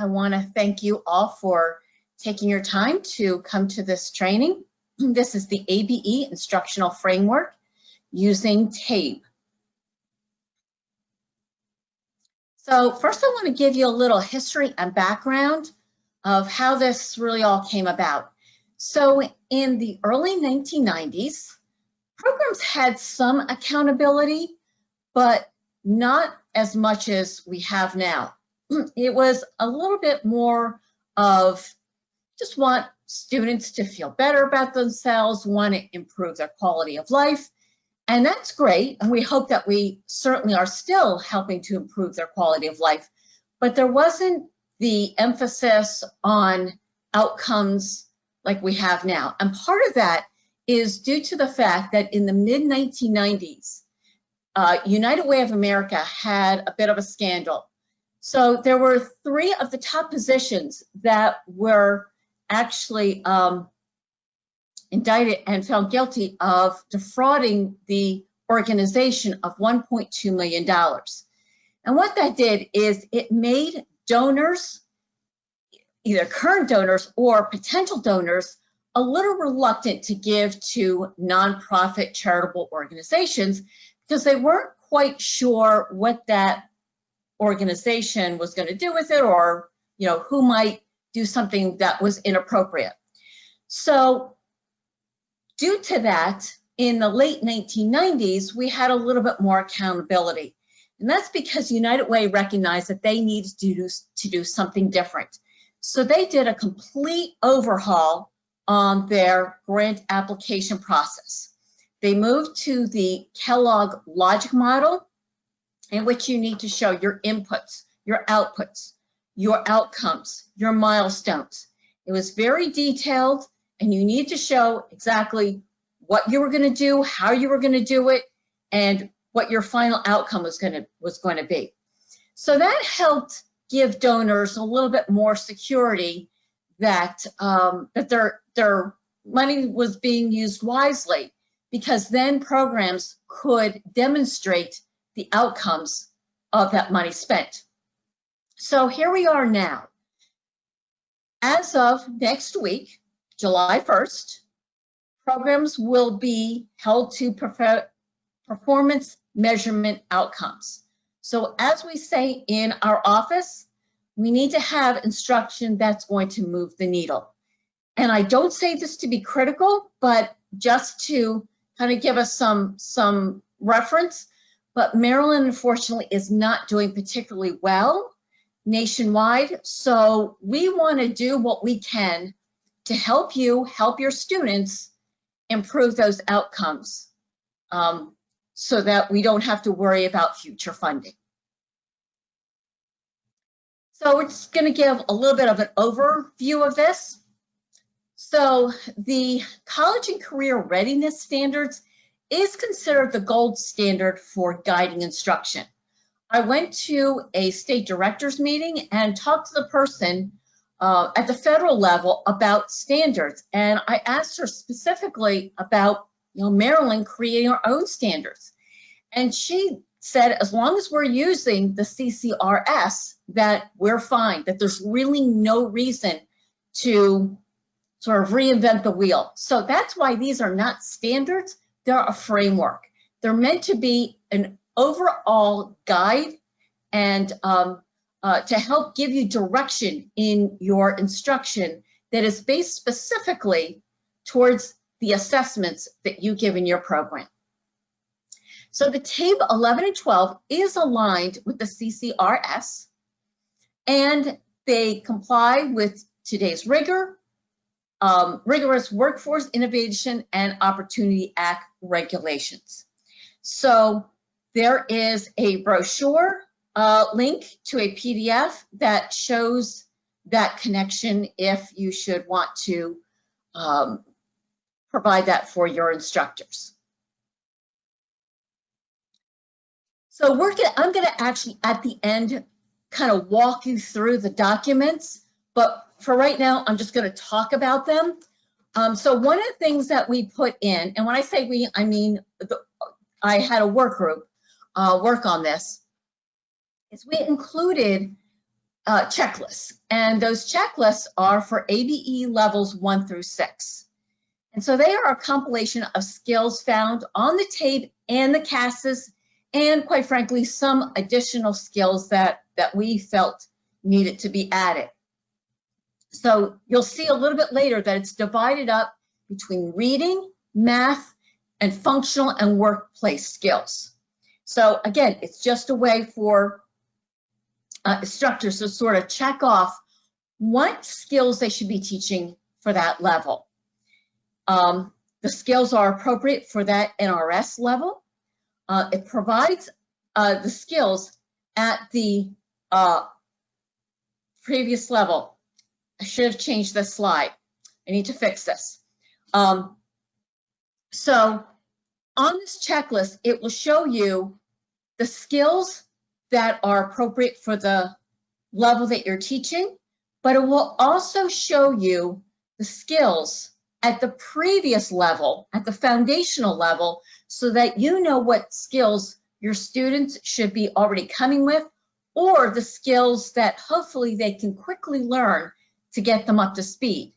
I want to thank you all for taking your time to come to this training. This is the ABE Instructional Framework using TABE. So first I want to give you a little history and background of how this really all came about. So in the early 1990s, programs had some accountability, but not as much as we have now. It was a little bit more of just want students to feel better about themselves, want to improve their quality of life. And that's great. And we hope that we certainly are still helping to improve their quality of life. But there wasn't the emphasis on outcomes like we have now. And part of that is due to the fact that in the mid-1990s, United Way of America had a bit of a scandal. So there were 3 of the top positions that were actually indicted and found guilty of defrauding the organization of $1.2 million. And what that did is it made donors, either current donors or potential donors, a little reluctant to give to nonprofit charitable organizations because they weren't quite sure what that organization was going to do with it, or who might do something that was inappropriate. So due to that, in the late 1990s, we had a little bit more accountability. And that's because United Way recognized that they needed to do something different. So they did a complete overhaul on their grant application process. They moved to the Kellogg logic model, in which you need to show your inputs, your outputs, your outcomes, your milestones. It was very detailed, and you need to show exactly what you were going to do, how you were going to do it, and what your final outcome was going to be. So that helped give donors a little bit more security that that their money was being used wisely, because then programs could demonstrate the outcomes of that money spent. So here we are now. As of next week, July 1st, programs will be held to performance measurement outcomes. So as we say in our office, we need to have instruction that's going to move the needle. And I don't say this to be critical, but just to kind of give us some reference. But Maryland, unfortunately, is not doing particularly well nationwide. So we want to do what we can to help you, help your students improve those outcomes so that we don't have to worry about future funding. So we're just going to give a little bit of an overview of this. So the College and Career Readiness Standards is considered the gold standard for guiding instruction. I went to a state directors meeting and talked to the person at the federal level about standards, and I asked her specifically about Maryland creating our own standards. And she said, as long as we're using the CCRS, that we're fine, that there's really no reason to sort of reinvent the wheel. So that's why these are not standards, they're a framework. They're meant to be an overall guide and to help give you direction in your instruction that is based specifically towards the assessments that you give in your program. So the TABE 11 and 12 is aligned with the CCRS, and they comply with today's rigorous Workforce Innovation and Opportunity Act regulations. So there is a brochure link to a PDF that shows that connection if you should want to provide that for your instructors. So I'm going to actually at the end kind of walk you through the documents, but for right now, I'm just going to talk about them. So one of the things that we put in, and when I say we, I mean, I had a work group work on this, is we included checklists, and those checklists are for ABE levels 1 through 6. And so they are a compilation of skills found on the TABE and the CASAS, and quite frankly, some additional skills that we felt needed to be added. So you'll see a little bit later that it's divided up between reading, math, and functional and workplace skills. So again, it's just a way for instructors to sort of check off what skills they should be teaching for that level. The skills are appropriate for that NRS level. It provides the skills at the previous level. I should have changed this slide. I need to fix this. So on this checklist, it will show you the skills that are appropriate for the level that you're teaching, but it will also show you the skills at the previous level, at the foundational level, so that you know what skills your students should be already coming with, or the skills that hopefully they can quickly learn to get them up to speed.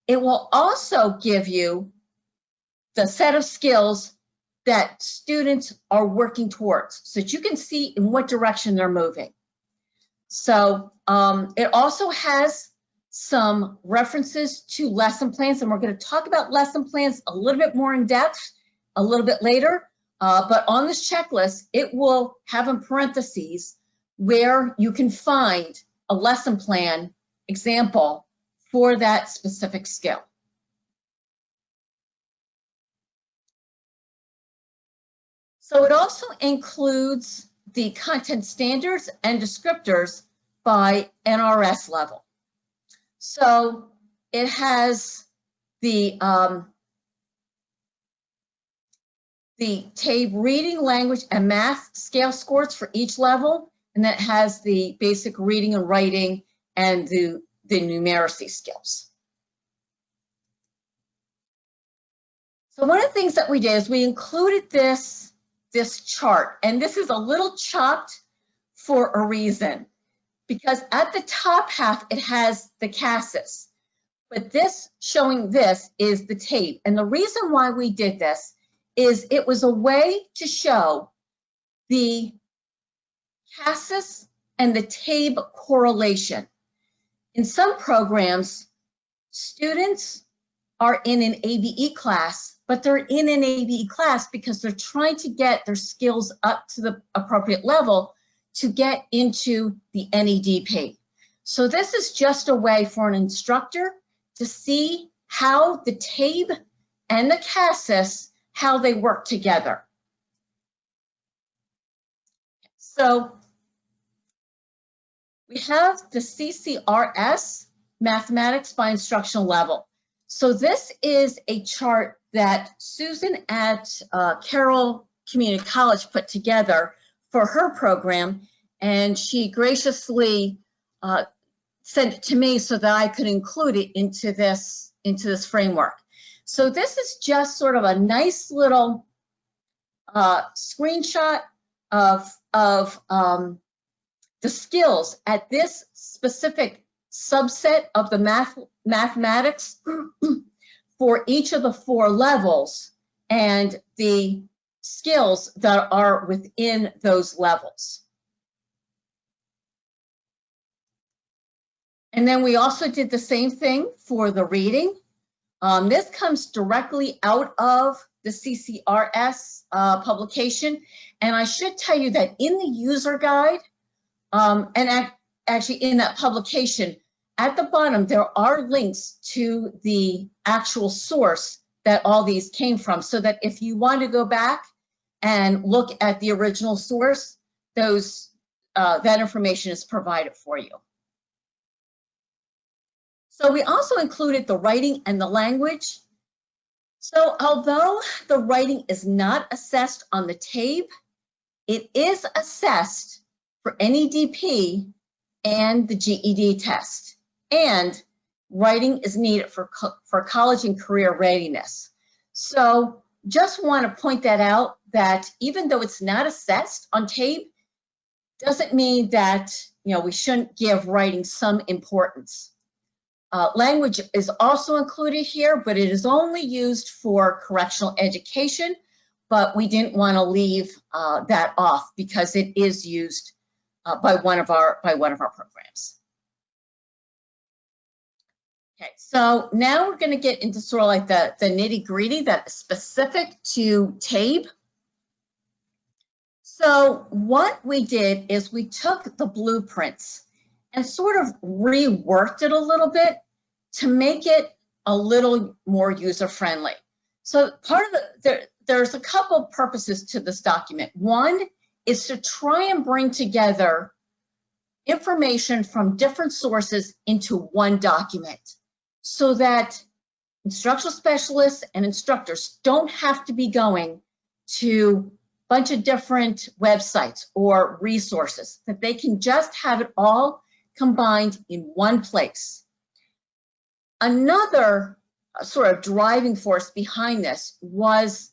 It will also give you the set of skills that students are working towards, so that you can see in what direction they're moving. So it also has some references to lesson plans, and we're going to talk about lesson plans a little bit more in depth a little bit later. But on this checklist, it will have in parentheses where you can find a lesson plan example for that specific skill. So it also includes the content standards and descriptors by NRS level. So it has the TABE reading, language, and math scale scores for each level, and that has the basic reading and writing and the numeracy skills. So one of the things that we did is we included this chart, and this is a little chopped for a reason, because at the top half it has the CASAS, but this showing this is the TABE. And the reason why we did this is it was a way to show the CASAS and the TABE correlation. In some programs, students are in an ABE class, but they're in an ABE class because they're trying to get their skills up to the appropriate level to get into the NEDP. So this is just a way for an instructor to see how the TABE and the CASAS, how they work together. So we have the CCRS, Mathematics by Instructional Level. So this is a chart that Susan at Carroll Community College put together for her program, and she graciously sent it to me so that I could include it into this framework. So this is just sort of a nice little screenshot of the skills at this specific subset of the mathematics for each of the 4 levels and the skills that are within those levels. And then we also did the same thing for the reading. This comes directly out of the CCRS publication. And I should tell you that in the user guide, and actually in that publication, at the bottom, there are links to the actual source that all these came from, so that if you want to go back and look at the original source, that information is provided for you. So we also included the writing and the language. So although the writing is not assessed on the TABE, it is assessed for NEDP and the GED test. And writing is needed for college and career readiness. So just want to point that out, that even though it's not assessed on TABE, Doesn't mean that, we shouldn't give writing some importance. Language is also included here, but it is only used for correctional education, but we didn't want to leave that off because it is used by one of our programs. Okay, so now we're going to get into sort of like the nitty-gritty that is specific to TABE. So what we did is we took the blueprints and sort of reworked it a little bit to make it a little more user-friendly. So part of there's a couple purposes to this document. One is to try and bring together information from different sources into one document so that instructional specialists and instructors don't have to be going to a bunch of different websites or resources, that they can just have it all combined in one place. Another sort of driving force behind this was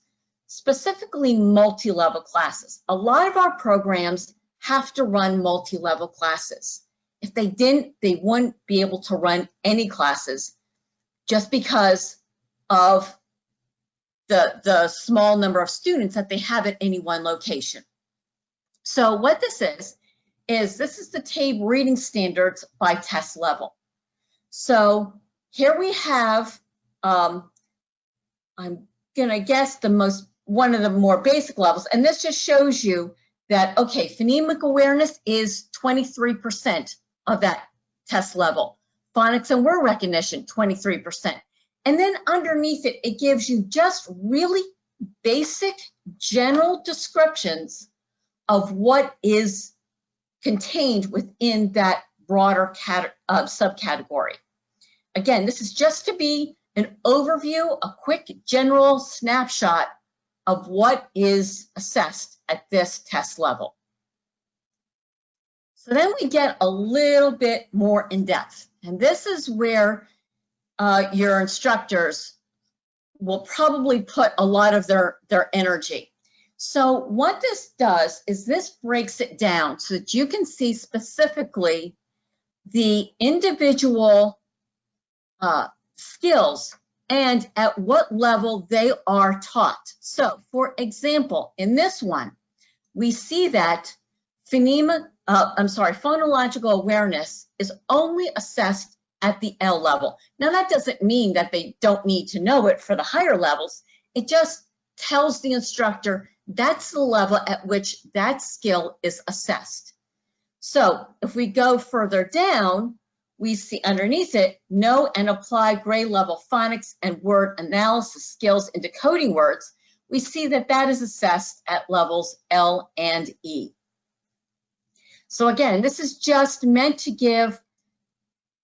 specifically multi-level classes. A lot of our programs have to run multi-level classes. If they didn't, they wouldn't be able to run any classes just because of the small number of students that they have at any one location. So what this is this is the TABE reading standards by test level. So here we have, I'm gonna guess one of the more basic levels, and this just shows you that, okay, phonemic awareness is 23% of that test level. Phonics and word recognition, 23%. And then underneath it, it gives you just really basic general descriptions of what is contained within that broader subcategory. Again, this is just to be an overview, a quick general snapshot of what is assessed at this test level. So then we get a little bit more in depth, and this is where your instructors will probably put a lot of their energy. So what this does is this breaks it down so that you can see specifically the individual skills and at what level they are taught. So for example, in this one, we see that phonological awareness is only assessed at the L level. Now that doesn't mean that they don't need to know it for the higher levels. It just tells the instructor that's the level at which that skill is assessed. So if we go further down, we see underneath it, know and apply grade level phonics and word analysis skills in decoding words. We see that that is assessed at levels L and E. So again, this is just meant to give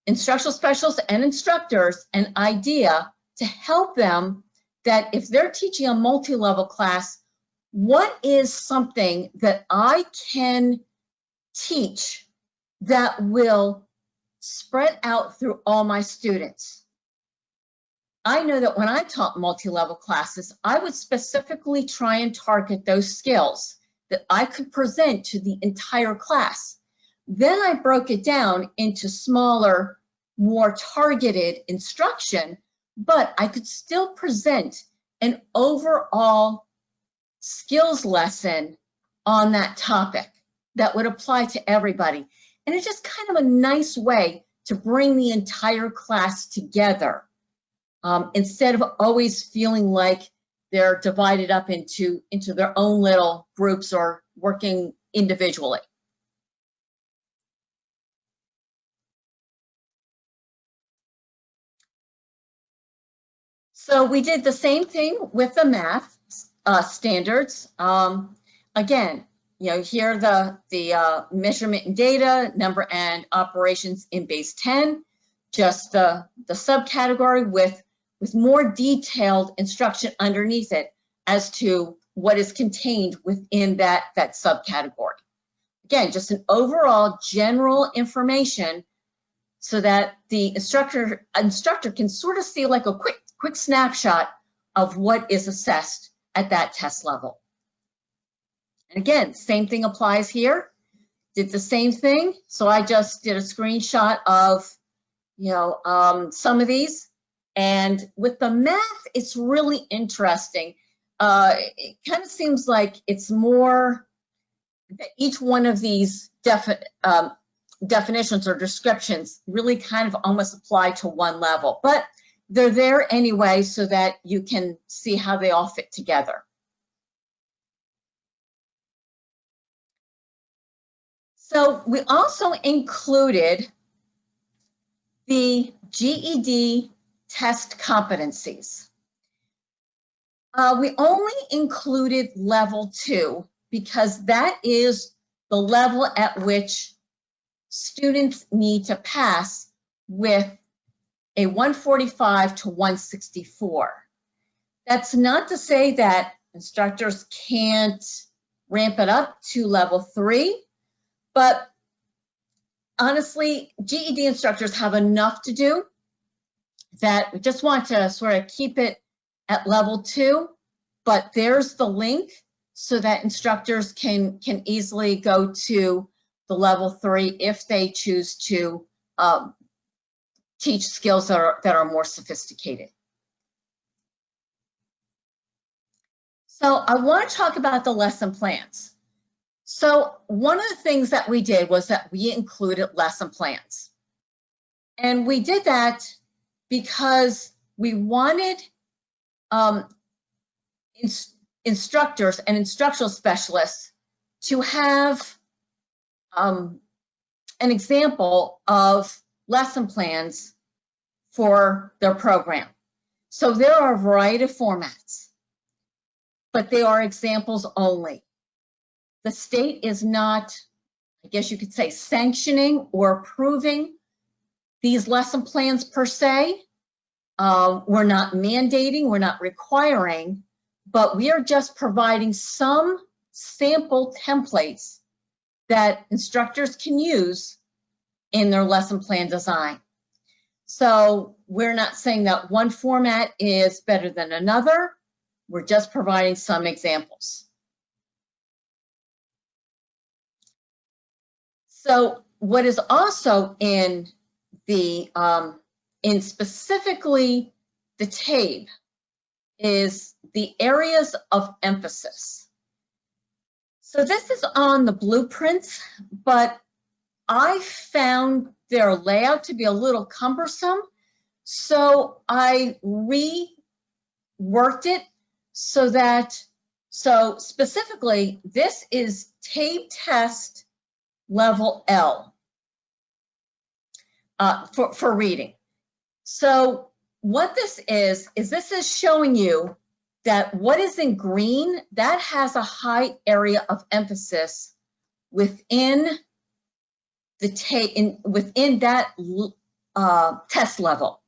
instructional specialists and instructors an idea to help them that if they're teaching a multi-level class, what is something that I can teach that will spread out through all my students? I know that when I taught multi-level classes, I would specifically try and target those skills that I could present to the entire class. Then I broke it down into smaller, more targeted instruction, but I could still present an overall skills lesson on that topic that would apply to everybody. And it's just kind of a nice way to bring the entire class together instead of always feeling like they're divided up into their own little groups or working individually. So we did the same thing with the math standards. Again, here the measurement and data, number and operations in base 10, just the subcategory with more detailed instruction underneath it as to what is contained within that subcategory. Again, just an overall general information so that the instructor can sort of see like a quick snapshot of what is assessed at that test level. And again, same thing applies here. did the same thing. So I just did a screenshot of, some of these. And with the math, it's really interesting. It kind of seems like it's more that each one of these definitions or descriptions really kind of almost apply to one level, but they're there anyway so that you can see how they all fit together. So we also included the GED test competencies. We only included level 2 because that is the level at which students need to pass with a 145 to 164. That's not to say that instructors can't ramp it up to level 3, but honestly, GED instructors have enough to do that we just want to sort of keep it at level 2, but there's the link so that instructors can easily go to the level 3 if they choose to teach skills that are more sophisticated. So I want to talk about the lesson plans. So one of the things that we did was that we included lesson plans. And we did that because we wanted instructors and instructional specialists to have an example of lesson plans for their program. So there are a variety of formats, but they are examples only. The state is not, I guess you could say, sanctioning or approving these lesson plans per se. We're not mandating, we're not requiring, but we are just providing some sample templates that instructors can use in their lesson plan design. So we're not saying that one format is better than another. We're just providing some examples. So what is also in the, in specifically the TABE is the areas of emphasis. So this is on the blueprints, but I found their layout to be a little cumbersome. So I reworked it so that, so specifically, this is TABE test level L for reading. So what this is this is showing you that what is in green, that has a high area of emphasis within the within that test level.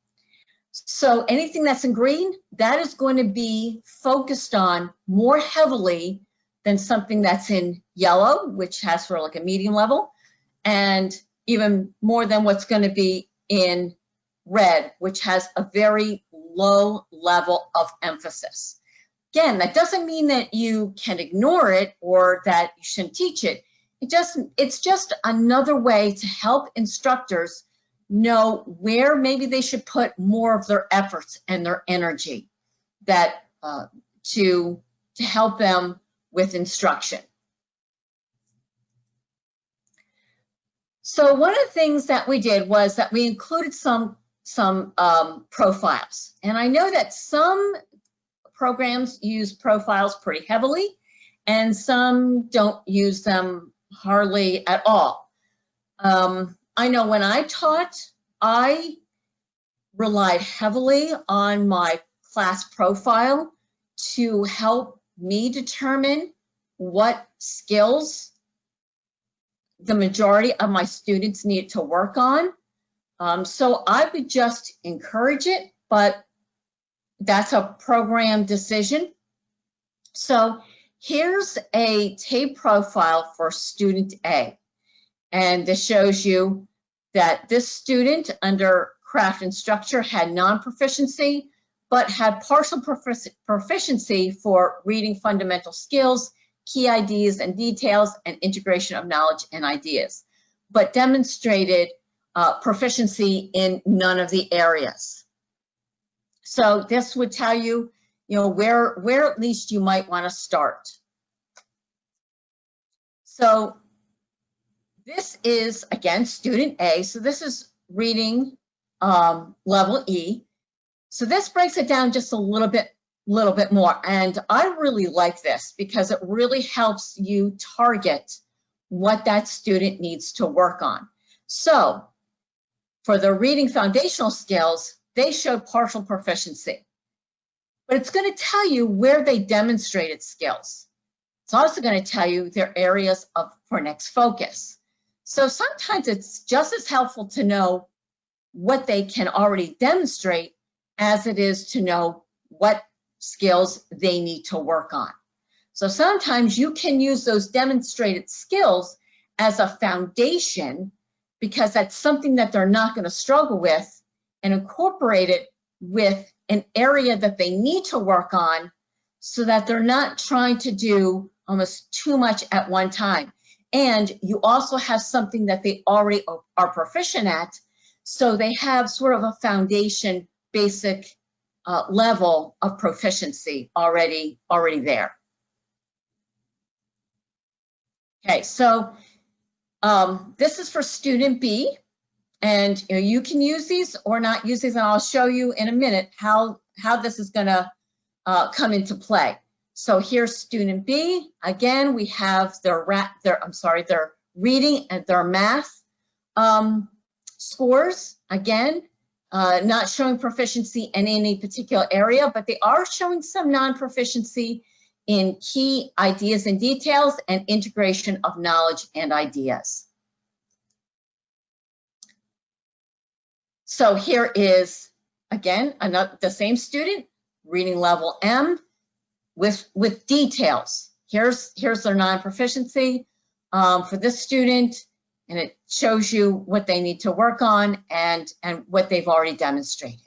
So anything that's in green, that is going to be focused on more heavily than something that's in yellow, which has sort of like a medium level, and even more than what's going to be in red, which has a very low level of emphasis. Again, that doesn't mean that you can ignore it or that you shouldn't teach it. It's just another way to help instructors know where maybe they should put more of their efforts and their energy that to help them with instruction. So one of the things that we did was that we included some profiles. And I know that some programs use profiles pretty heavily and some don't use them hardly at all. I know when I taught, I relied heavily on my class profile to help me determine what skills the majority of my students needed to work on. So I would just encourage it, but that's a program decision. So here's a TABE profile for student A. And this shows you that this student under craft and structure had non-proficiency, but had partial proficiency for reading fundamental skills key ideas and details, and integration of knowledge and ideas, but demonstrated proficiency in none of the areas. So this would tell you, where at least you might want to start. So this is, again, student A. So this is reading level E. So this breaks it down just a little bit more. And I really like this because it really helps you target what that student needs to work on. So for the reading foundational skills, they showed partial proficiency, but it's going to tell you where they demonstrated skills. It's also going to tell you their areas for next focus. So sometimes it's just as helpful to know what they can already demonstrate as it is to know what skills they need to work on. So sometimes you can use those demonstrated skills as a foundation because that's something that they're not going to struggle with, and incorporate it with an area that they need to work on so that they're not trying to do almost too much at one time. And you also have something that they already are proficient at, so they have sort of a foundation, basic level of proficiency already there. Okay, so this is for student B, and you can use these or not use these, and I'll show you in a minute how this is going to come into play. So here's student B. Again, we have their reading and their math scores. Again, not showing proficiency in any particular area, but they are showing some non-proficiency in key ideas and details and integration of knowledge and ideas. So here is, again, the same student, reading level M with details. Here's their non-proficiency for this student, and it shows you what they need to work on and what they've already demonstrated.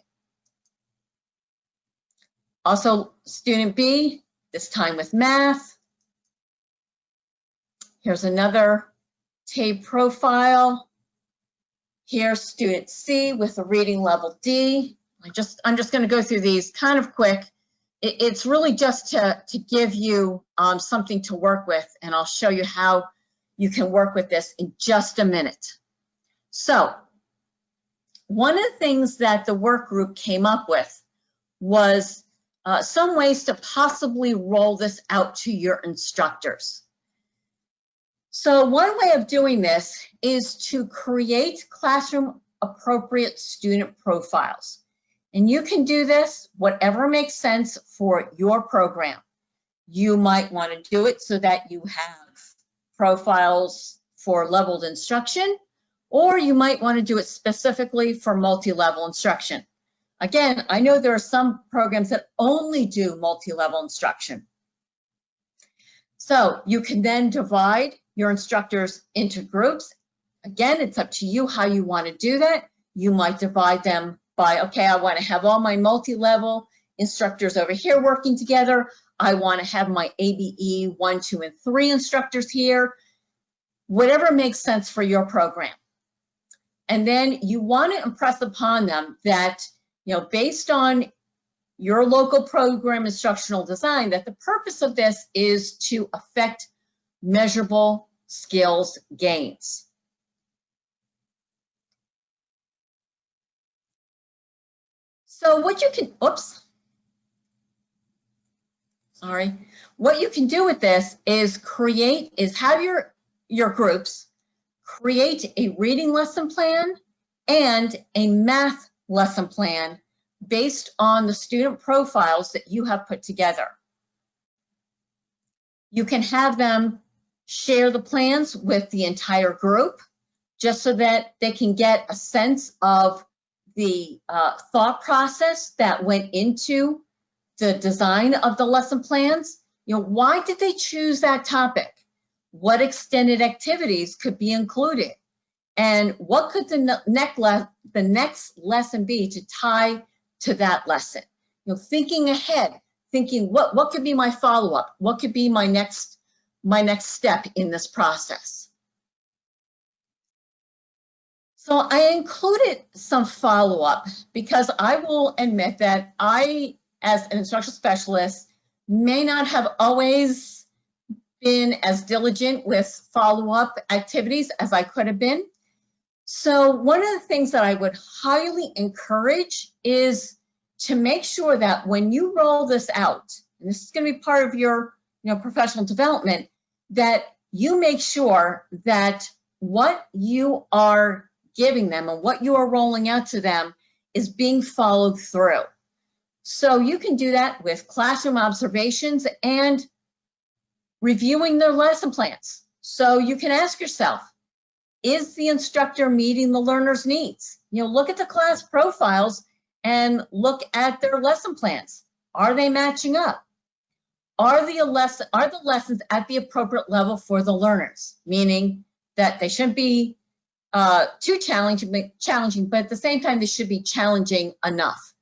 Also, student B, this time with math. Here's another TABE profile. Here's student C with a reading level D. I'm just going to go through these kind of quick. It's really just to give you something to work with, and I'll show you how you can work with this in just a minute. So one of the things that the work group came up with was some ways to possibly roll this out to your instructors. So one way of doing this is to create classroom appropriate student profiles. And you can do this whatever makes sense for your program. You might want to do it so that you have profiles for leveled instruction, or you might want to do it specifically for multi-level instruction. Again, I know there are some programs that only do multi-level instruction. So you can then divide your instructors into groups. Again, it's up to you how you want to do that. You might divide them by, okay, I want to have all my multi-level instructors over here working together. I want to have my ABE 1, 2, and 3 instructors here. Whatever makes sense for your program. And then you want to impress upon them that, based on your local program instructional design, that the purpose of this is to affect measurable skills gains. So what you can, what you can do with this is have your groups create a reading lesson plan and a math lesson plan based on the student profiles that you have put together. You can have them share the plans with the entire group just so that they can get a sense of the thought process that went into the design of the lesson plans. Why did they choose that topic? What extended activities could be included? And what could the next lesson be to tie to that lesson? Thinking ahead, thinking what could be my follow-up? What could be my next my next step in this process. So I included some follow-up because I will admit that I, as an instructional specialist, may not have always been as diligent with follow-up activities as I could have been. So one of the things that I would highly encourage is to make sure that when you roll this out, and this is going to be part of your professional development, that you make sure that what you are giving them and what you are rolling out to them is being followed through. So you can do that with classroom observations and reviewing their lesson plans. So you can ask yourself, is the instructor meeting the learner's needs? Look at the class profiles and look at their lesson plans. Are they matching up? Are the lessons at the appropriate level for the learners? Meaning that they shouldn't be too challenging, but at the same time, they should be challenging enough.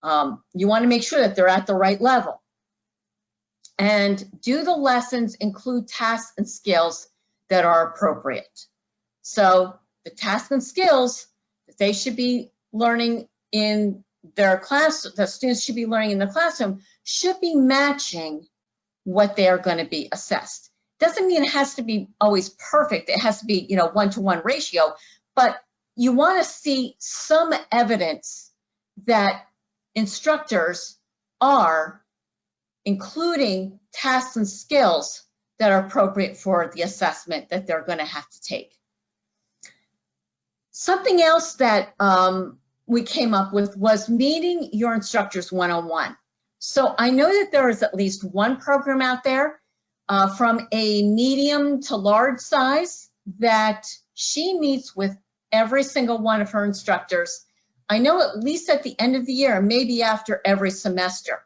You want to make sure that they're at the right level. And do the lessons include tasks and skills that are appropriate? So the tasks and skills that they should be learning in their class, the students should be learning in the classroom, should be matching what they are going to be assessed. Doesn't mean it has to be always perfect. It has to be, one-to-one ratio, but you want to see some evidence that instructors are including tasks and skills that are appropriate for the assessment that they're going to have to take. Something else that we came up with was meeting your instructors one-on-one. So I know that there is at least one program out there from a medium to large size that she meets with every single one of her instructors. I know at least at the end of the year, maybe after every semester.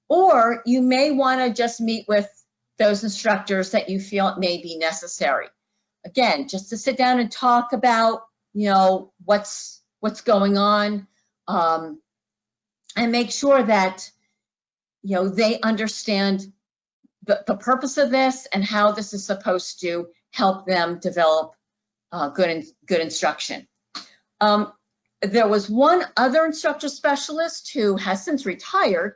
Or you may want to just meet with those instructors that you feel it may be necessary. Again, just to sit down and talk about, what's going on, and make sure that, they understand the purpose of this and how this is supposed to help them develop good instruction. There was one other instructor specialist who has since retired,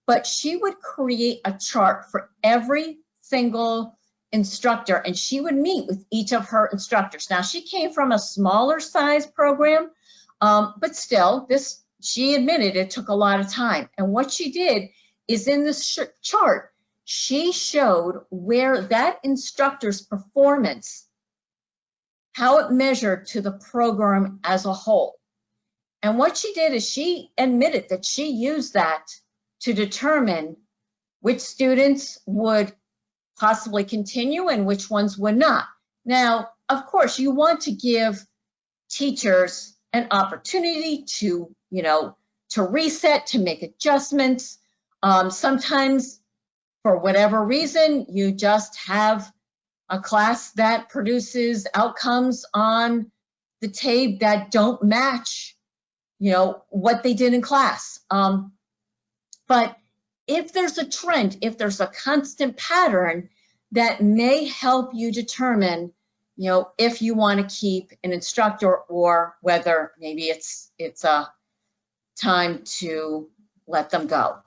but she would create a chart for every single instructor, and she would meet with each of her instructors. Now, she came from a smaller size program, but still, she admitted it took a lot of time. And what she did is in this chart, she showed where that instructor's performance, how it measured to the program as a whole. And what she did is she admitted that she used that to determine which students would possibly continue and which ones would not. Now, of course, you want to give teachers an opportunity to, to reset, to make adjustments. Sometimes, for whatever reason, you just have a class that produces outcomes on the TABE that don't match, what they did in class. But if there's a trend, if there's a constant pattern, that may help you determine, if you want to keep an instructor or whether maybe it's a time to let them go.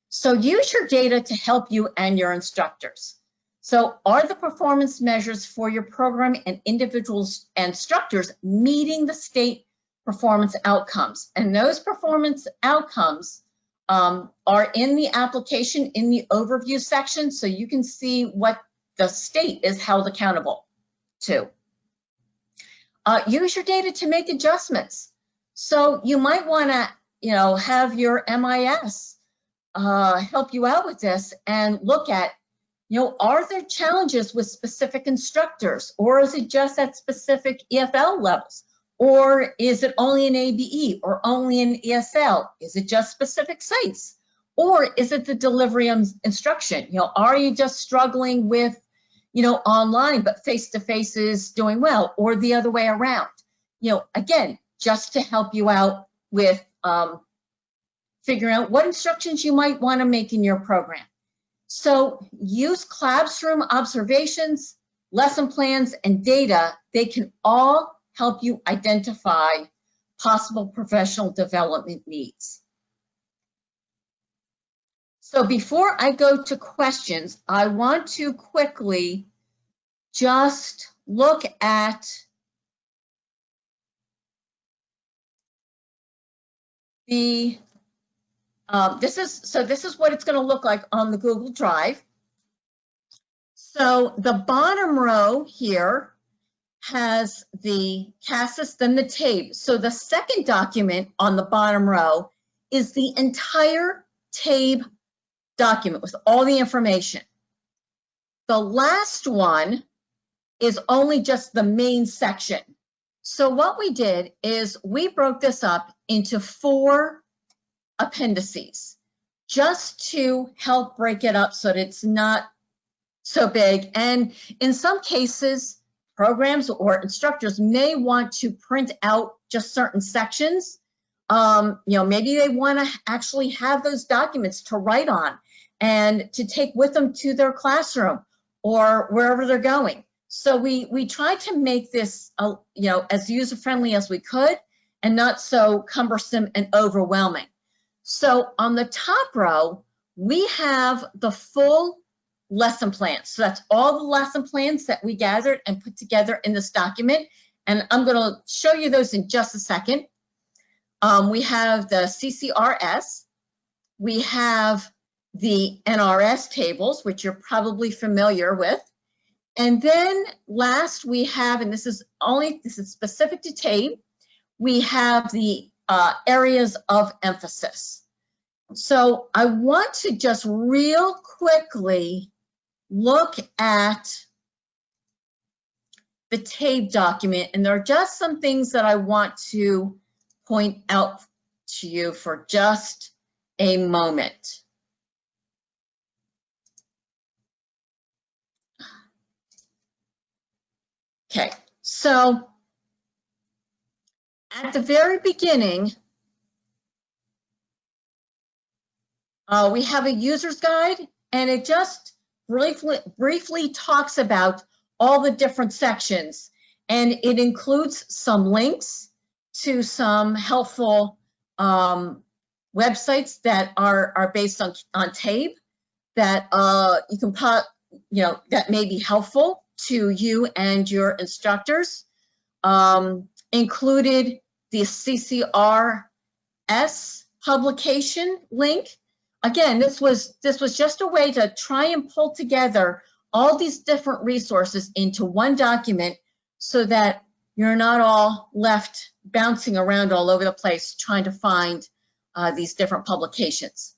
So use your data to help you and your instructors. So are the performance measures for your program and individuals and instructors meeting the state performance outcomes? And those performance outcomes are in the application in the overview section, so you can see what the state is held accountable to. Use your data to make adjustments. So you might want to, have your MIS help you out with this and look at, are there challenges with specific instructors, or is it just at specific EFL levels? Or is it only in ABE or only in ESL? Is it just specific sites? Or is it the delivery of instruction? Are you just struggling with, online, but face-to-face is doing well, or the other way around? Again, just to help you out with figuring out what instructions you might want to make in your program. So use classroom observations, lesson plans, and data. They can all help you identify possible professional development needs. So before I go to questions, I want to quickly just look at the, this is what it's going to look like on the Google Drive. So the bottom row here has the CASAS, then the TABE. So the second document on the bottom row is the entire TABE document with all the information. The last one is only just the main section. So what we did is we broke this up into 4 appendices just to help break it up so that it's not so big. And in some cases, programs or instructors may want to print out just certain sections. Maybe they want to actually have those documents to write on and to take with them to their classroom or wherever they're going. So we tried to make this, as user-friendly as we could and not so cumbersome and overwhelming. So on the top row, we have the full lesson plans. So that's all the lesson plans that we gathered and put together in this document. And I'm going to show you those in just a second. We have the CCRS. We have the NRS tables, which you're probably familiar with. And then last we have, and this is specific to TABE, we have the areas of emphasis. So I want to just real quickly look at the TABE document, and there are just some things that I want to point out to you for just a moment. Okay, so at the very beginning, we have a user's guide, and it just briefly talks about all the different sections, and it includes some links to some helpful websites that are based on TABE that you can that may be helpful to you and your instructors. Included the CCRS publication link. Again, this was just a way to try and pull together all these different resources into one document so that you're not all left bouncing around all over the place trying to find these different publications.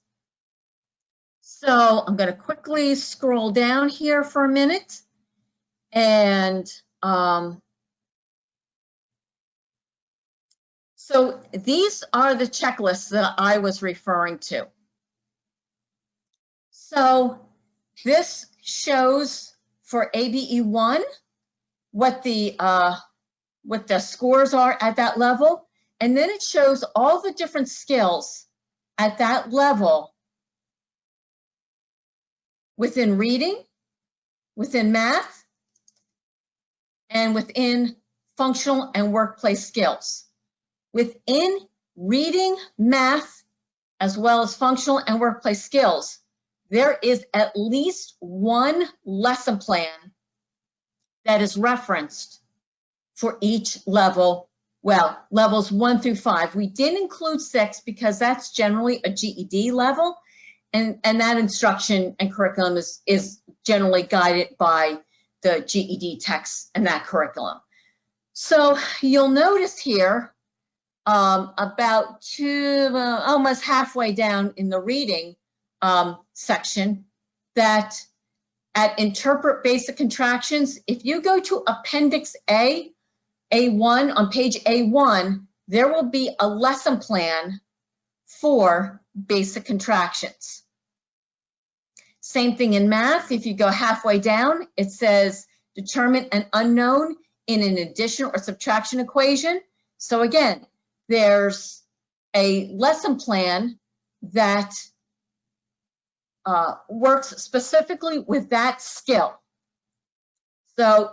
So I'm going to quickly scroll down here for a minute. And so these are the checklists that I was referring to. So this shows for ABE 1 what the scores are at that level, and then it shows all the different skills at that level within reading, within math, and within functional and workplace skills. Within reading, math, as well as functional and workplace skills, there is at least one lesson plan that is referenced for each level. Well, levels 1 through 5. We didn't include 6 because that's generally a GED level, and that instruction and curriculum is generally guided by the GED text and that curriculum. So you'll notice here about almost halfway down in the reading section that at interpret basic contractions, if you go to Appendix A, A1, on page A1, there will be a lesson plan for basic contractions. Same thing in math. If you go halfway down, it says determine an unknown in an addition or subtraction equation. So again, there's a lesson plan that works specifically with that skill. So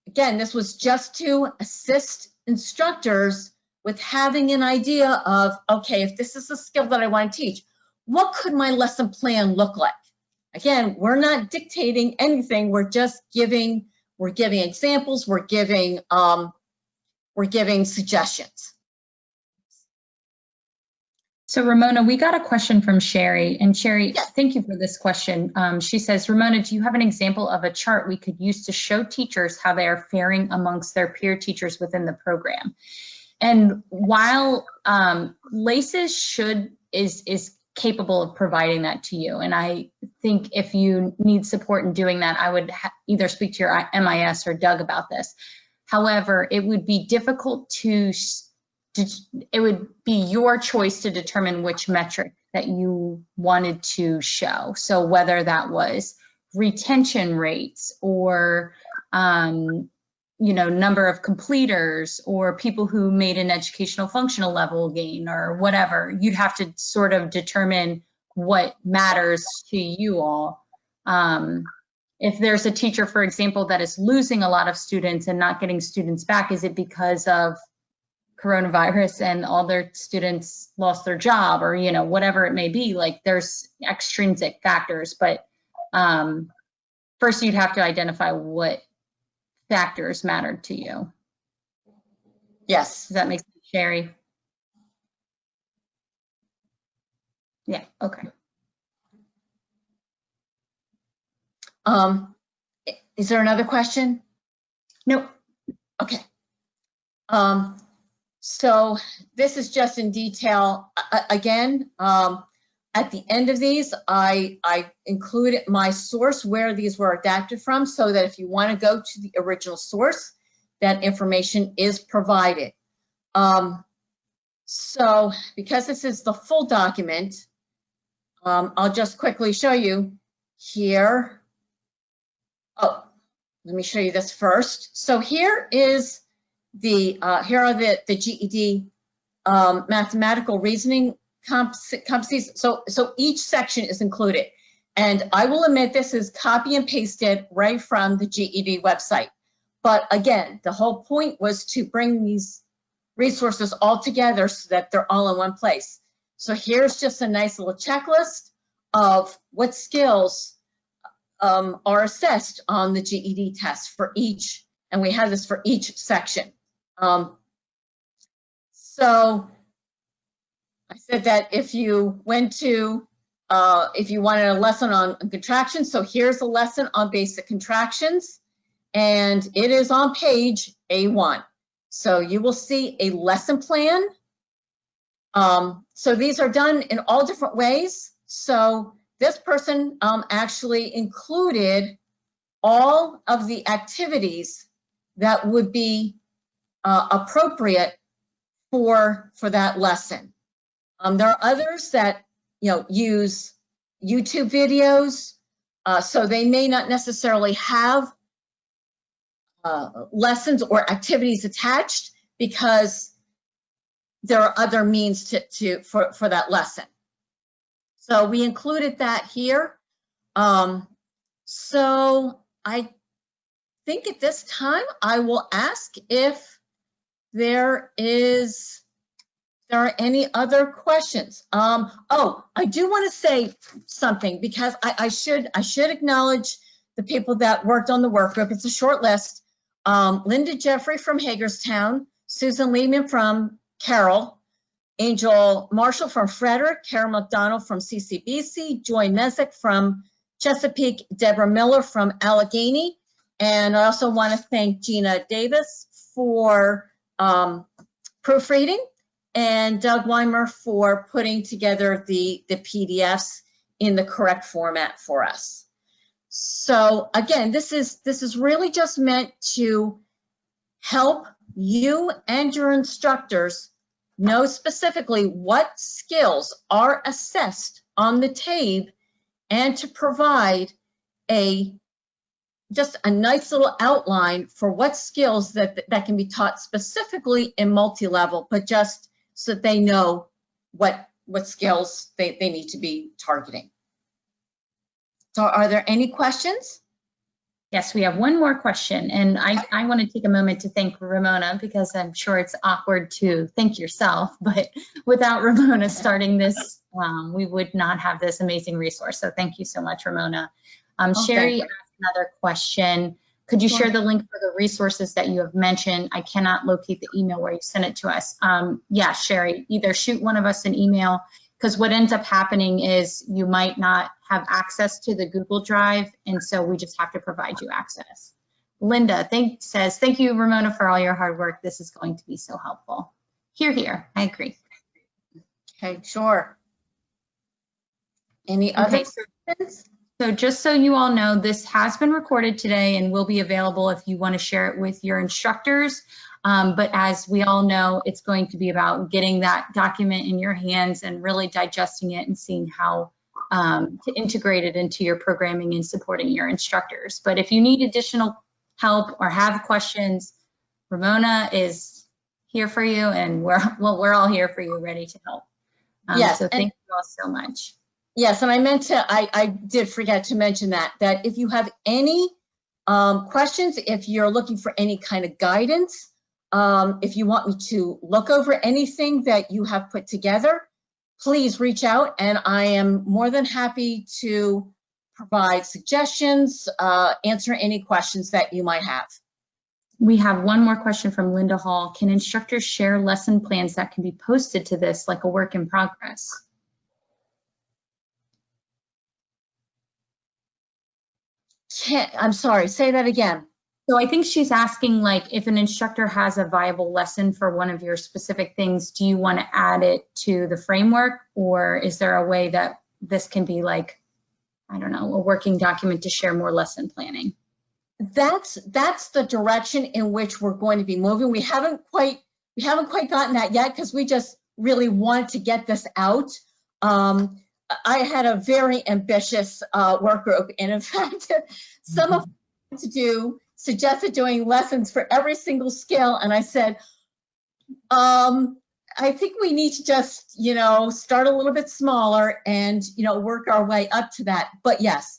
again, this was just to assist instructors with having an idea of, okay, if this is a skill that I want to teach, what could my lesson plan look like? Again, we're not dictating anything. We're just giving examples. We're giving suggestions. So Ramona, we got a question from Sherry, and Sherry, yes. Thank you for this question. She says, Ramona, do you have an example of a chart we could use to show teachers how they are faring amongst their peer teachers within the program? And while LACES is capable of providing that to you, and I think if you need support in doing that, I would either speak to your MIS or Doug about this. However, it would be difficult it would be your choice to determine which metric that you wanted to show. So whether that was retention rates or number of completers or people who made an educational functional level gain or whatever, you'd have to sort of determine what matters to you all. If there's a teacher, for example, that is losing a lot of students and not getting students back, is it because of coronavirus and all their students lost their job or, whatever it may be? Like, there's extrinsic factors, but first you'd have to identify what factors mattered to you. Yes. Does that make sense, Sherry? Yeah, okay. Is there another question? Nope. Okay. So this is just in detail. Again, at the end of these, I included my source where these were adapted from, so that if you want to go to the original source, that information is provided. So because this is the full document, I'll just quickly show you here. Oh, let me show you this first. So here is here are the GED mathematical reasoning competencies. So each section is included, and I will admit this is copy and pasted right from the GED website. But again, the whole point was to bring these resources all together so that they're all in one place. So here's just a nice little checklist of what skills are assessed on the GED test for each, and we have this for each section. So I said that if you went to, if you wanted a lesson on contractions, so here's a lesson on basic contractions, and it is on page A1. So you will see a lesson plan. So these are done in all different ways. So this person actually included all of the activities that would be appropriate for that lesson. There are others that use YouTube videos, so they may not necessarily have lessons or activities attached because there are other means for that lesson. So we included that here. So I think at this time I will ask if there are any other questions. Oh, I do want to say something because I should acknowledge the people that worked on the work group. It's a short list. Linda Jeffrey from Hagerstown, Susan Lehman from Carroll, Angel Marshall from Frederick, Carol McDonald from CCBC, Joy Mesick from Chesapeake, Deborah Miller from Allegheny, and I also want to thank Gina Davis for proofreading, and Doug Weimer for putting together the PDFs in the correct format for us. So again, this is really just meant to help you and your instructors know specifically what skills are assessed on the TABE, and to provide just a nice little outline for what skills that can be taught specifically in multi-level, but just so that they know what skills they need to be targeting. So are there any questions? Yes, we have one more question, and I want to take a moment to thank Ramona, because I'm sure it's awkward to thank yourself, but without Ramona starting this, we would not have this amazing resource. So thank you so much, Ramona. Sherry asked another question. Could you share the link for the resources that you have mentioned? I cannot locate the email where you sent it to us. Yeah, Sherry, either shoot one of us an email, because what ends up happening is you might not have access to the Google Drive, and so we just have to provide you access. Linda says, thank you, Ramona, for all your hard work. This is going to be so helpful. Here, I agree. Okay, sure. Any other questions? So just so you all know, this has been recorded today and will be available if you want to share it with your instructors. But as we all know, it's going to be about getting that document in your hands and really digesting it and seeing how to integrate it into your programming and supporting your instructors. But if you need additional help or have questions, Ramona is here for you, and we're all here for you, ready to help. Yes, so thank you all so much. Yes, and I did forget to mention that if you have any questions, if you're looking for any kind of guidance, if you want me to look over anything that you have put together, please reach out, and I am more than happy to provide suggestions, answer any questions that you might have. We have one more question from Linda Hall. Can instructors share lesson plans that can be posted to this, like a work in progress? I'm sorry, say that again. So I think she's asking, like, if an instructor has a viable lesson for one of your specific things, do you want to add it to the framework, or is there a way that this can be, like, I don't know, a working document to share more lesson planning? That's the direction in which we're going to be moving. We haven't quite gotten that yet, because we just really want to get this out. I had a very ambitious work group, and in fact, some of them suggested doing lessons for every single skill, and I said, I think we need to just, start a little bit smaller and, work our way up to that. But yes,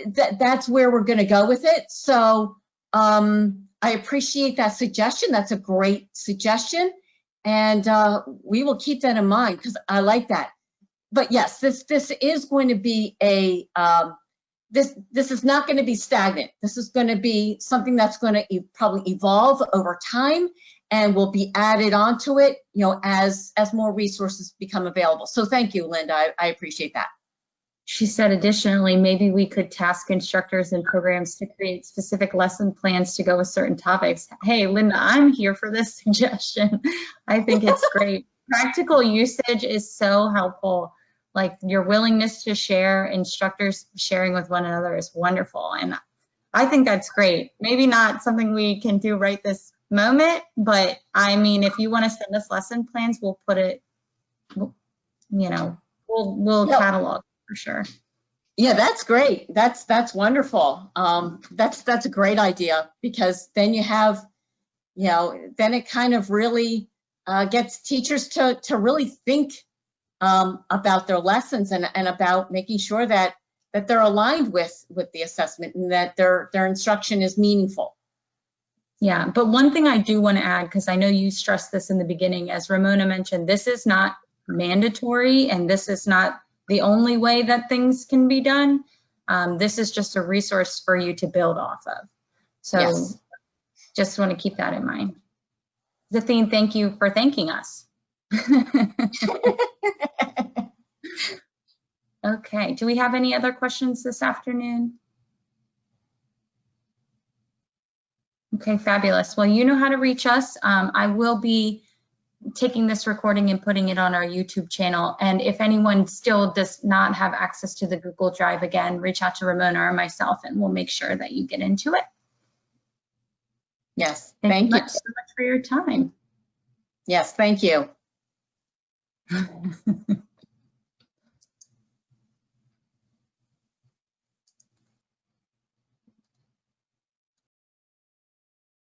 that's where we're going to go with it. So I appreciate that suggestion. That's a great suggestion, and we will keep that in mind, because I like that. But yes, this is going to be a this is not going to be stagnant. This is going to be something that's going to probably evolve over time, and will be added onto it, as more resources become available. So thank you, Linda. I appreciate that. She said, additionally, maybe we could task instructors and programs to create specific lesson plans to go with certain topics. Hey, Linda, I'm here for this suggestion. I think it's great. Practical usage is so helpful. Like, your willingness to share, instructors sharing with one another is wonderful. And I think that's great. Maybe not something we can do right this moment, but I mean, if you want to send us lesson plans, we'll put it, we'll catalog for sure. Yeah, that's great. That's wonderful. That's a great idea, because then you have, then it kind of really gets teachers to really think about their lessons and about making sure that they're aligned with the assessment, and that their instruction is meaningful. Yeah, but one thing I do want to add, because I know you stressed this in the beginning, as Ramona mentioned, this is not mandatory, and this is not the only way that things can be done. This is just a resource for you to build off of. So yes, just want to keep that in mind. Zathine, thank you for thanking us. Okay, do we have any other questions this afternoon? Okay, fabulous. Well, you know how to reach us. I will be taking this recording and putting it on our YouTube channel. And if anyone still does not have access to the Google Drive, again, reach out to Ramona or myself, and we'll make sure that you get into it. Yes, thank you so much for your time. Yes, thank you.